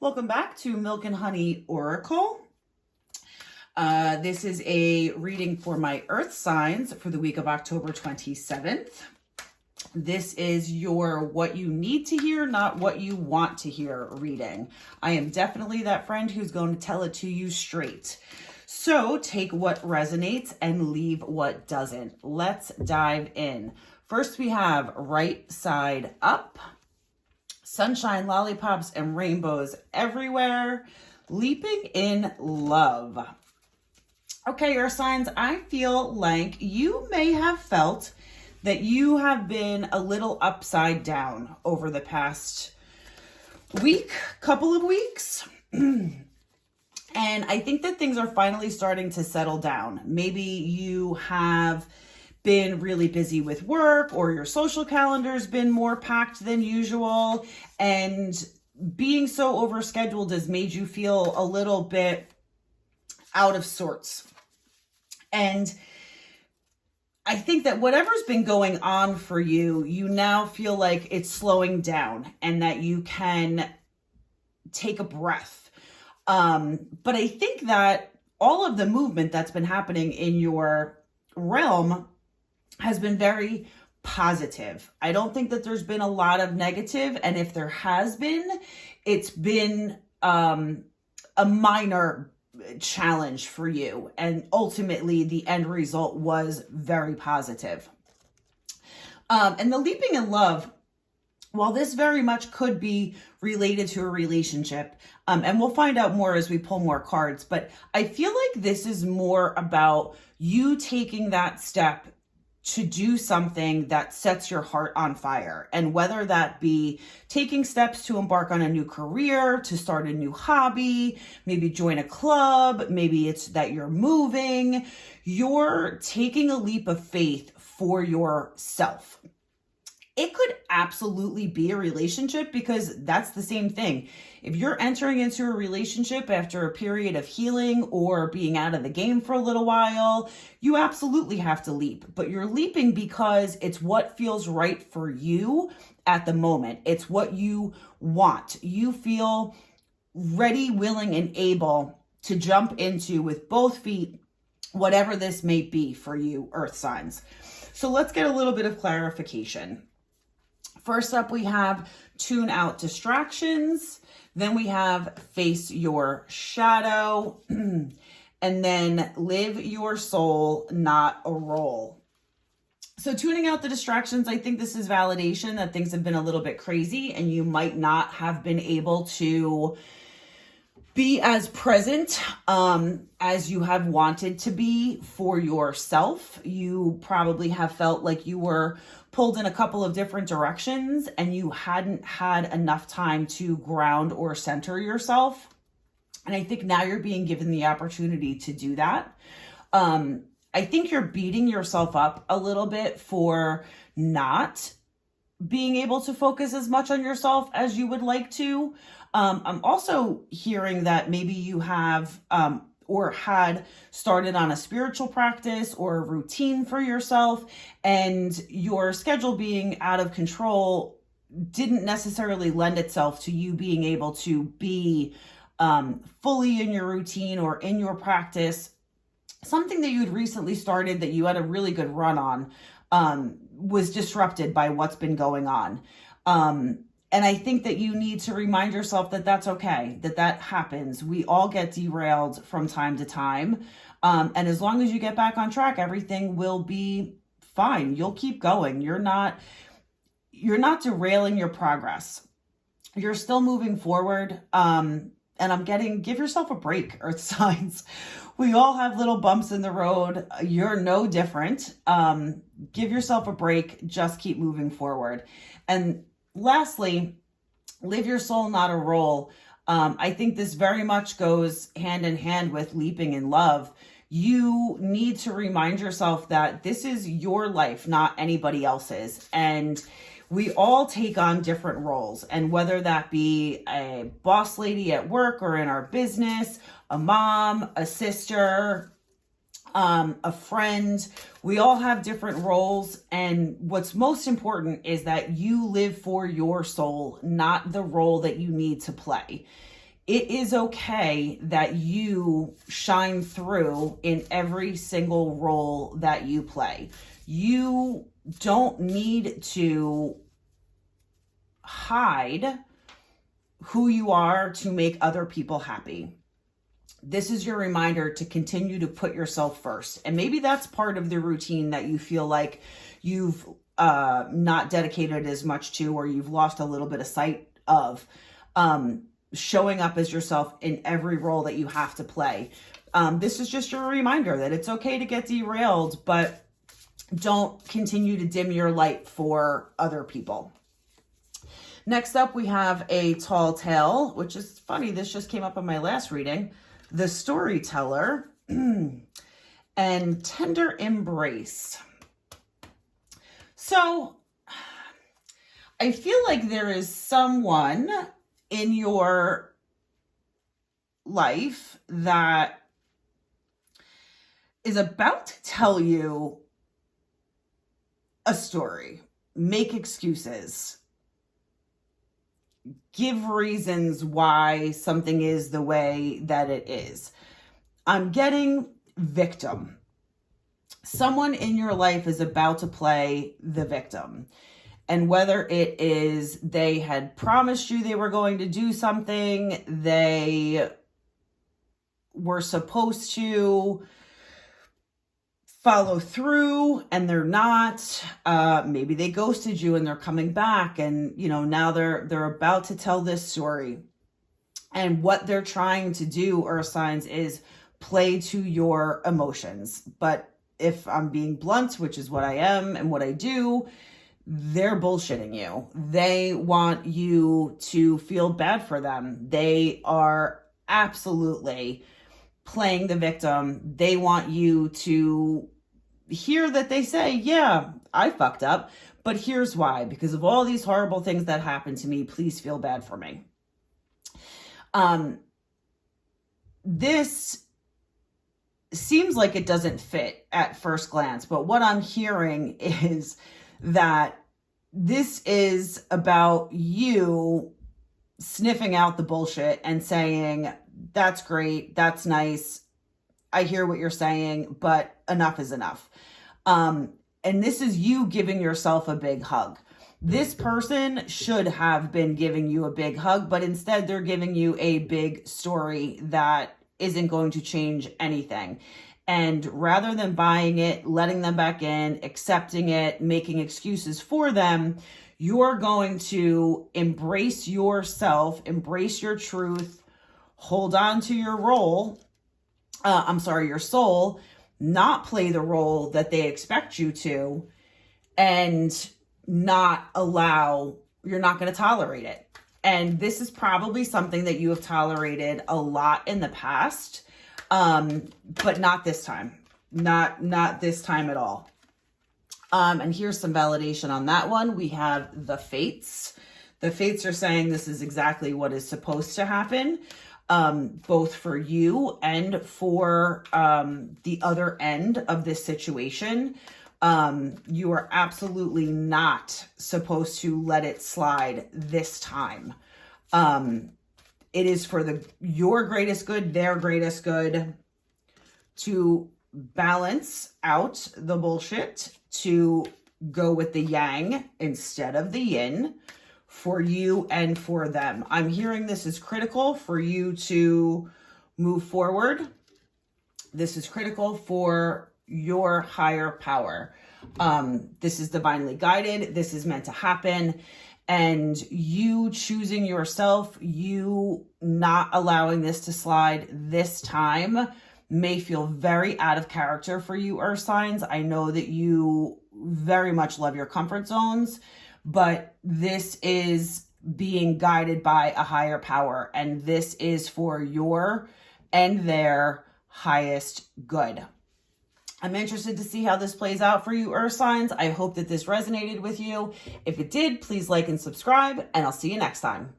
Welcome back to Milk and Honey Oracle. This is a reading for my earth signs for the week of October 27th. This is your what you need to hear, not what you want to hear reading. I am definitely that friend who's going to tell it to you straight. So take what resonates and leave what doesn't. Let's dive in. First, we have right side up. Sunshine, lollipops, and rainbows everywhere. Leaping in love. Okay, earth signs, I feel like you may have felt that you have been a little upside down over the past week, couple of weeks. And I think that things are finally starting to settle down. Maybe you have been really busy with work, or your social calendar's been more packed than usual, and being so overscheduled has made you feel a little bit out of sorts. And I think that whatever's been going on for you, you now feel like it's slowing down and that you can take a breath. But I think that all of the movement that's been happening in your realm has been very positive. I don't think that there's been a lot of negative, and if there has been, it's been a minor challenge for you, and ultimately the end result was very positive. And the leaping in love, while this very much could be related to a relationship, and we'll find out more as we pull more cards, but I feel like this is more about you taking that step to do something that sets your heart on fire. And whether that be taking steps to embark on a new career, to start a new hobby, maybe join a club, maybe it's that you're moving, you're taking a leap of faith for yourself. It could absolutely be a relationship, because that's the same thing. If you're entering into a relationship after a period of healing or being out of the game for a little while, you absolutely have to leap. But you're leaping because it's what feels right for you at the moment. It's what you want. You feel ready, willing, and able to jump into with both feet, whatever this may be for you, earth signs. So let's get a little bit of clarification. First up, we have tune out distractions. Then we have face your shadow. And then live your soul, not a role. So tuning out the distractions, I think this is validation that things have been a little bit crazy and you might not have been able to be as present as you have wanted to be for yourself. You probably have felt like you were pulled in a couple of different directions and you hadn't had enough time to ground or center yourself. And I think now you're being given the opportunity to do that. I think you're beating yourself up a little bit for not being able to focus as much on yourself as you would like to. I'm also hearing that maybe you have or had started on a spiritual practice or a routine for yourself, and your schedule being out of control didn't necessarily lend itself to you being able to be fully in your routine or in your practice. Something that you had recently started that you had a really good run on was disrupted by what's been going on. And I think that you need to remind yourself that that's okay, that happens. We all get derailed from time to time. And as long as you get back on track, everything will be fine. You'll keep going. You're not derailing your progress. You're still moving forward. And give yourself a break, earth signs. We all have little bumps in the road. You're no different. Give yourself a break. Just keep moving forward. And lastly, live your soul, not a role. I think this very much goes hand in hand with leaping in love. You need to remind yourself that this is your life, not anybody else's. And we all take on different roles. And whether that be a boss lady at work or in our business, a mom, a sister, a friend, we all have different roles. And what's most important is that you live for your soul, not the role that you need to play. it is okay that you shine through in every single role that you play. You don't need to hide who you are to make other people happy. This is your reminder to continue to put yourself first. And maybe that's part of the routine that you feel like you've not dedicated as much to, or you've lost a little bit of sight of. Showing up as yourself in every role that you have to play. This is just your reminder that it's okay to get derailed, but don't continue to dim your light for other people. Next up, we have a tall tale, which is funny. This just came up in my last reading. The Storyteller and Tender Embrace. So I feel like there is someone in your life that is about to tell you a story, make excuses, give reasons why something is the way that it is. I'm getting victim. Someone in your life is about to play the victim. And whether it is they had promised you they were going to do something, they were supposed to follow through and they're not. Maybe they ghosted you and they're coming back, and now they're about to tell this story. And what they're trying to do, Earth signs, is play to your emotions. But if I'm being blunt, which is what I am and what I do, they're bullshitting you. They want you to feel bad for them. They are absolutely playing the victim. They want you to hear that they say, yeah, I fucked up, but here's why. Because of all these horrible things that happened to me, please feel bad for me. This seems like it doesn't fit at first glance, but what I'm hearing is that this is about you sniffing out the bullshit and saying, that's great, that's nice, I hear what you're saying, but enough is enough. And this is you giving yourself a big hug. This person should have been giving you a big hug, but instead they're giving you a big story that isn't going to change anything. And rather than buying it, letting them back in, accepting it, making excuses for them, you're going to embrace yourself, embrace your truth, hold on to your your soul, not play the role that they expect you to, and you're not going to tolerate it. And this is probably something that you have tolerated a lot in the past. But not this time, not this time at all. And here's some validation on that one. We have the Fates. The Fates are saying this is exactly what is supposed to happen, both for you and for, the other end of this situation. You are absolutely not supposed to let it slide this time. It is for your greatest good, their greatest good, to balance out the bullshit, to go with the yang instead of the yin, for you and for them. I'm hearing this is critical for you to move forward. This is critical for your higher power. This is divinely guided. This is meant to happen. And you choosing yourself, you not allowing this to slide this time may feel very out of character for you, Earth signs. I know that you very much love your comfort zones, but this is being guided by a higher power, and this is for your and their highest good. I'm interested to see how this plays out for you, Earth signs. I hope that this resonated with you. If it did, please like and subscribe, and I'll see you next time.